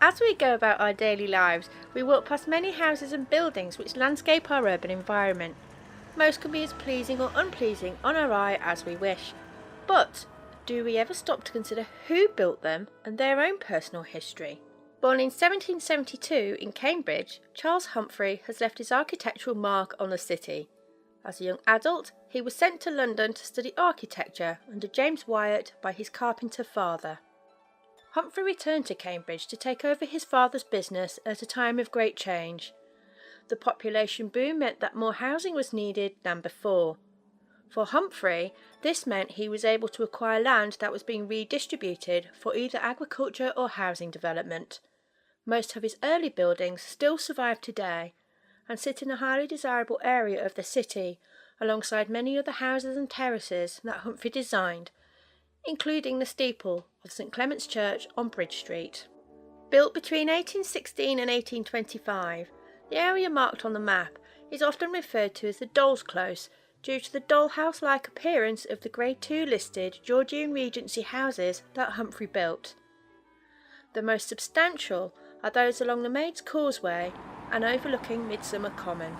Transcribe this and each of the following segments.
As we go about our daily lives, we walk past many houses and buildings which landscape our urban environment. Most can be as pleasing or unpleasing on our eye as we wish. But do we ever stop to consider who built them and their own personal history? Born in 1772 in Cambridge, Charles Humfrey has left his architectural mark on the city. As a young adult, he was sent to London to study architecture under James Wyatt by his carpenter father. Humfrey returned to Cambridge to take over his father's business at a time of great change. The population boom meant that more housing was needed than before. For Humfrey, this meant he was able to acquire land that was being redistributed for either agriculture or housing development. Most of his early buildings still survive today and sit in a highly desirable area of the city, alongside many other houses and terraces that Humfrey designed, including the steeple of St Clement's Church on Bridge Street. Built between 1816 and 1825, the area marked on the map is often referred to as the Doll's Close due to the dollhouse-like appearance of the Grade II listed Georgian Regency houses that Humfrey built. The most substantial are those along the Maid's Causeway and overlooking Midsummer Common.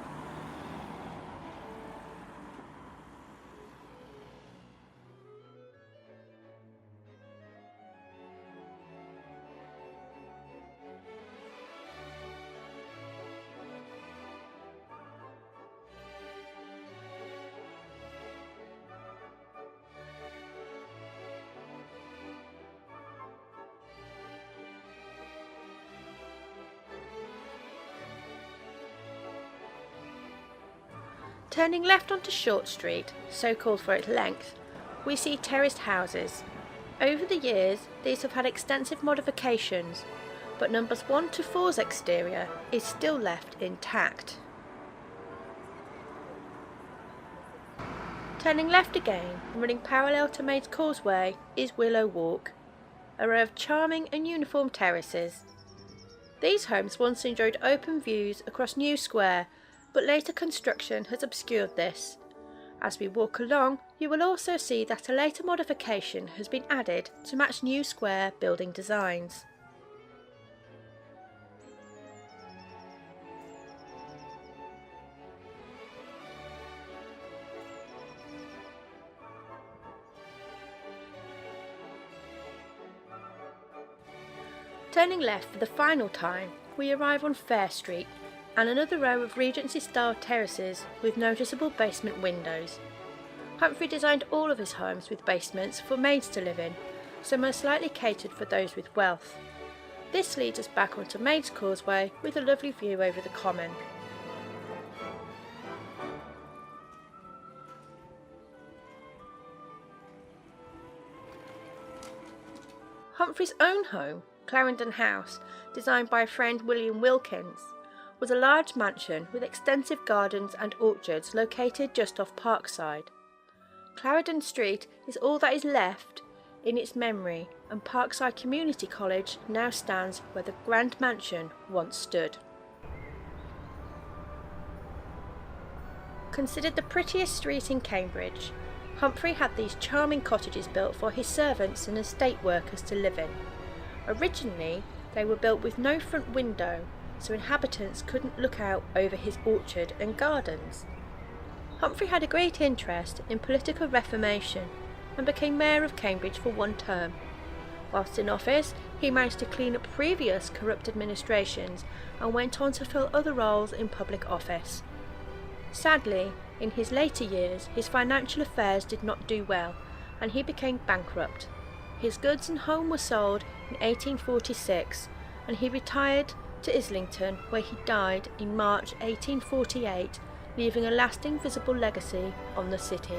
Turning left onto Short Street, so called for its length, we see terraced houses. Over the years, these have had extensive modifications, but numbers 1 to 4's exterior is still left intact. Turning left again, running parallel to Maid's Causeway, is Willow Walk, a row of charming and uniform terraces. These homes once enjoyed open views across New Square, but later construction has obscured this. As we walk along, you will also see that a later modification has been added to match New Square building designs. Turning left for the final time, we arrive on Fair Street, and another row of Regency-style terraces with noticeable basement windows. Humfrey designed all of his homes with basements for maids to live in, so most likely catered for those with wealth. This leads us back onto Maid's Causeway with a lovely view over the common. Humfrey's own home, Clarendon House, designed by friend William Wilkins, was a large mansion with extensive gardens and orchards located just off Parkside. Clarendon Street is all that is left in its memory, and Parkside Community College now stands where the grand mansion once stood. Considered the prettiest street in Cambridge, Humfrey had these charming cottages built for his servants and estate workers to live in. Originally, they were built with no front window, so inhabitants couldn't look out over his orchard and gardens. Humfrey had a great interest in political reformation and became Mayor of Cambridge for one term. Whilst in office, he managed to clean up previous corrupt administrations and went on to fill other roles in public office. Sadly, in his later years, his financial affairs did not do well, and he became bankrupt. His goods and home were sold in 1846, and he retired to Islington, where he died in March 1848, leaving a lasting visible legacy on the city.